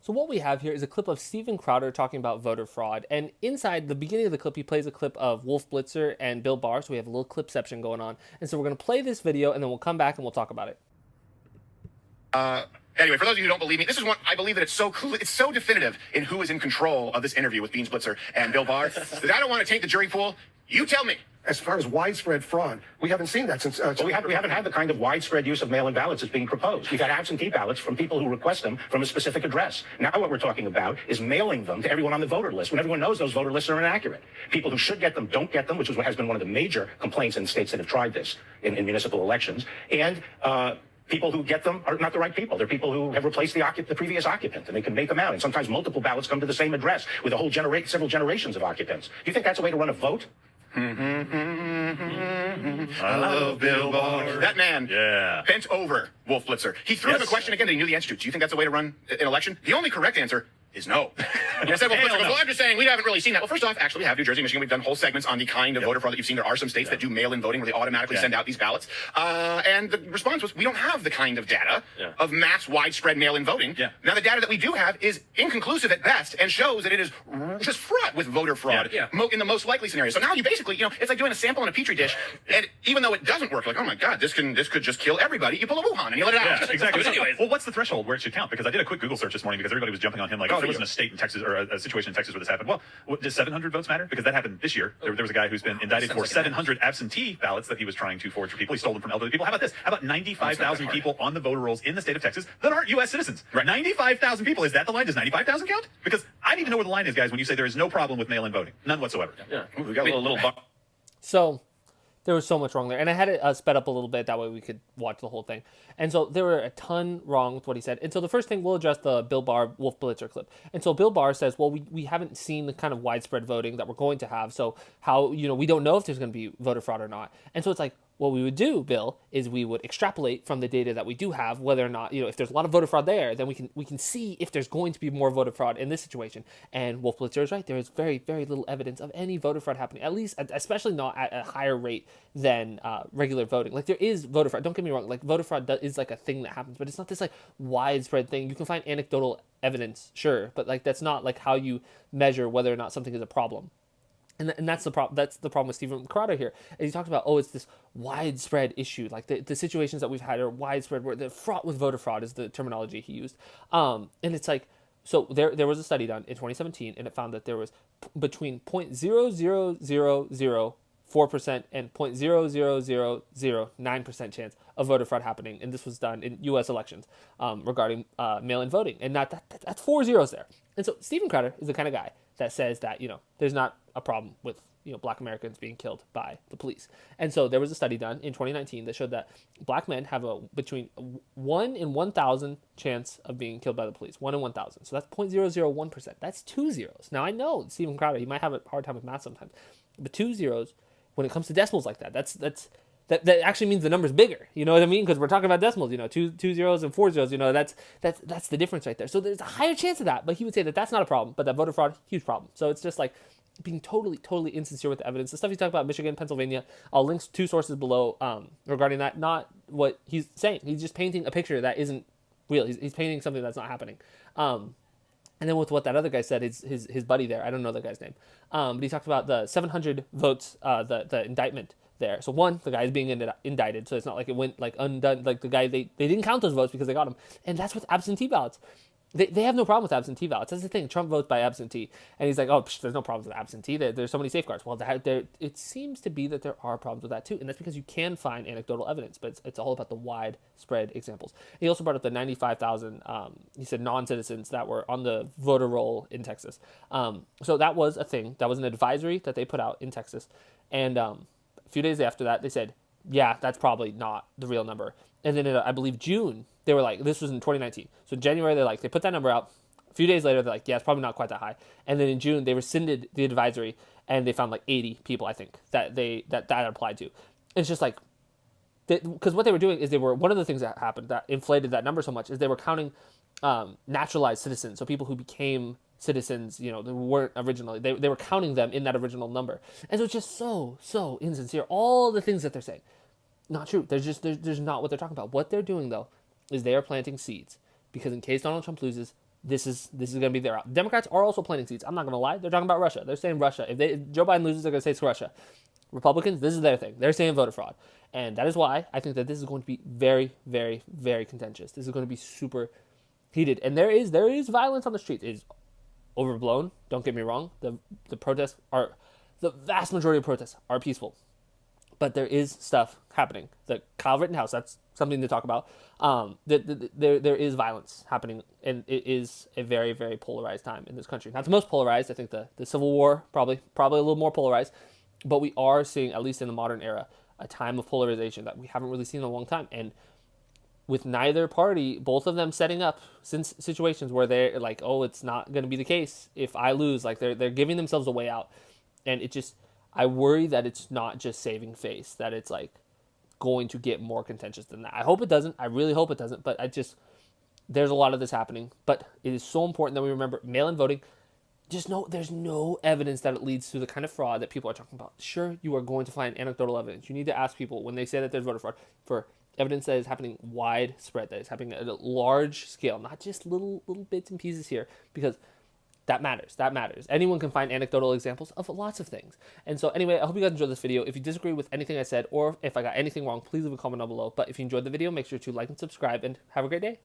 So what we have here is a clip of Steven Crowder talking about voter fraud, and inside the beginning of the clip, he plays a clip of Wolf Blitzer and Bill Barr, so we have a little clipception going on. And so we're going to play this video, and then we'll come back and we'll talk about it. Anyway, for those of you who don't believe me, this is one I believe that it's so definitive in who is in control of this interview with Beans Blitzer and Bill Barr that I don't want to taint the jury pool. You tell me. As far as widespread fraud, we haven't seen that since. We haven't had the kind of widespread use of mail-in ballots that's being proposed. We've had absentee ballots from people who request them from a specific address. Now what we're talking about is mailing them to everyone on the voter list when everyone knows those voter lists are inaccurate. People who should get them don't get them, which is what has been one of the major complaints in states that have tried this in municipal elections. And people who get them are not the right people. They're people who have replaced the previous occupant, and they can make them out. And sometimes multiple ballots come to the same address with a whole several generations of occupants. Do you think that's a way to run a vote? I love Bill Barr. That man bent over Wolf Blitzer. He threw him a question again that he knew the answer to. Do you think that's a way to run an election? The only correct answer is no. And I said, Wolf Blitzer goes, well, I'm just saying we haven't really seen that. Well, first off, actually, we have New Jersey, Michigan. We've done whole segments on the kind of voter fraud that you've seen. There are some states that do mail-in voting where they automatically send out these ballots. And the response was, we don't have the kind of data of mass widespread mail-in voting. Now, the data that we do have is inconclusive at best and shows that it is just fraught with voter fraud in the most likely scenario. So now you basically, it's like doing a sample in a petri dish, and even though it doesn't work, like, oh my God, this could just kill everybody, you pull a Wuhan and you let it out. Yeah, exactly. But anyways, well, what's the threshold where it should count? Because I did a quick Google search this morning because everybody was jumping on him like, oh, there wasn't a state in Texas or a situation in Texas where this happened. Well, does 700 votes matter? Because that happened this year. There was a guy who's been indicted for 700 absentee ballots that he was trying to forge for people. He stole them from elderly people. How about this? How about 95,000 people on the voter rolls in the state of Texas that aren't U.S. citizens? Right. 95,000 people. Is that the line? Does 95,000 count? Because I need to know where the line is, guys, when you say there is no problem with mail-in voting. None whatsoever. Yeah. Ooh, we got a little buck. So there was so much wrong there, and I had it sped up a little bit, that way we could watch the whole thing. And so there were a ton wrong with what he said. And so the first thing, we'll address the Bill Barr Wolf Blitzer clip. And so Bill Barr says, well, we haven't seen the kind of widespread voting that we're going to have, so how, we don't know if there's going to be voter fraud or not. And so it's like, what we would do, Bill, is we would extrapolate from the data that we do have whether or not, if there's a lot of voter fraud there, then we can see if there's going to be more voter fraud in this situation. And Wolf Blitzer is right. There is very, very little evidence of any voter fraud happening, at least, especially not at a higher rate than regular voting. Like, there is voter fraud. Don't get me wrong. Like, voter fraud is like a thing that happens, but it's not this like widespread thing. You can find anecdotal evidence, sure, but like that's not like how you measure whether or not something is a problem. And that's the problem. That's the problem with Steven Crowder here. And he talked about, it's this widespread issue. Like the situations that we've had are widespread, where they're fraught with voter fraud is the terminology he used. And it's like, so there was a study done in 2017, and it found that there was between 0.00004% and 0.00009% chance of voter fraud happening. And this was done in U.S. elections regarding mail-in voting. And that's 4 zeros there. And so Steven Crowder is the kind of guy that says that, there's not a problem with, black Americans being killed by the police. And so there was a study done in 2019 that showed that black men have a between 1 in 1,000 chance of being killed by the police. 1 in 1,000. So that's 0.001%. That's 2 zeros. Now, I know Steven Crowder, he might have a hard time with math sometimes, but 2 zeros, when it comes to decimals like that, that actually means the number's bigger. You know what I mean? Because we're talking about decimals, two zeros and 4 zeros, that's the difference right there. So there's a higher chance of that, but he would say that that's not a problem, but that voter fraud, huge problem. So it's just like being totally, totally insincere with the evidence. The stuff he's talking about Michigan, Pennsylvania, I'll link 2 sources below regarding that. Not what he's saying. He's just painting a picture that isn't real. He's painting something that's not happening. And then with what that other guy said, his buddy there, I don't know the guy's name, but he talked about the 700 votes, the indictment there. So one, the guy is being indicted, so it's not like it went like undone. Like the guy, they didn't count those votes because they got him. And that's with absentee ballots. They have no problem with absentee ballots. That's the thing. Trump votes by absentee, and he's like, there's no problems with absentee. There's so many safeguards. Well, it seems to be that there are problems with that too, and that's because you can find anecdotal evidence, but it's all about the widespread examples. He also brought up the 95,000, he said, non-citizens that were on the voter roll in Texas. So that was a thing. That was an advisory that they put out in Texas, and a few days after that, they said, yeah, that's probably not the real number. And then in, I believe, June, they were like, this was in 2019. So in January, they put that number out. A few days later, they're like, yeah, it's probably not quite that high. And then in June, they rescinded the advisory, and they found like 80 people, I think, that applied to. It's just like, because what they were doing is one of the things that happened that inflated that number so much is they were counting naturalized citizens. So people who became citizens, they weren't originally, they were counting them in that original number. And so it's just so insincere. All the things that they're saying, not true. There's not what they're talking about. What they're doing, though, is they are planting seeds, because in case Donald Trump loses, this is going to be their out. Democrats are also planting seeds. I'm not going to lie. They're talking about Russia. They're saying Russia. If Joe Biden loses, they're going to say it's Russia. Republicans, this is their thing. They're saying voter fraud. And that is why I think that this is going to be very, very, very contentious. This is going to be super heated. And there is violence on the streets. It is overblown. Don't get me wrong. The protests are, the vast majority of protests are peaceful. But there is stuff happening. The Kyle Rittenhouse, that's something to talk about. There is violence happening, and it is a very, very polarized time in this country. Not the most polarized. I think the Civil War probably a little more polarized. But we are seeing, at least in the modern era, a time of polarization that we haven't really seen in a long time. And with neither party, both of them setting up since situations where they're like, oh, it's not going to be the case if I lose. Like they're giving themselves a way out. And it just, I worry that it's not just saving face, that it's like going to get more contentious than that. I hope it doesn't. I really hope it doesn't. But there's a lot of this happening. But it is so important that we remember mail-in voting. Just know there's no evidence that it leads to the kind of fraud that people are talking about. Sure, you are going to find anecdotal evidence. You need to ask people when they say that there's voter fraud for evidence that is happening widespread, that is happening at a large scale, not just little bits and pieces here, because that matters. That matters. Anyone can find anecdotal examples of lots of things. And so anyway, I hope you guys enjoyed this video. If you disagree with anything I said, or if I got anything wrong, please leave a comment down below. But if you enjoyed the video, make sure to like and subscribe, and have a great day.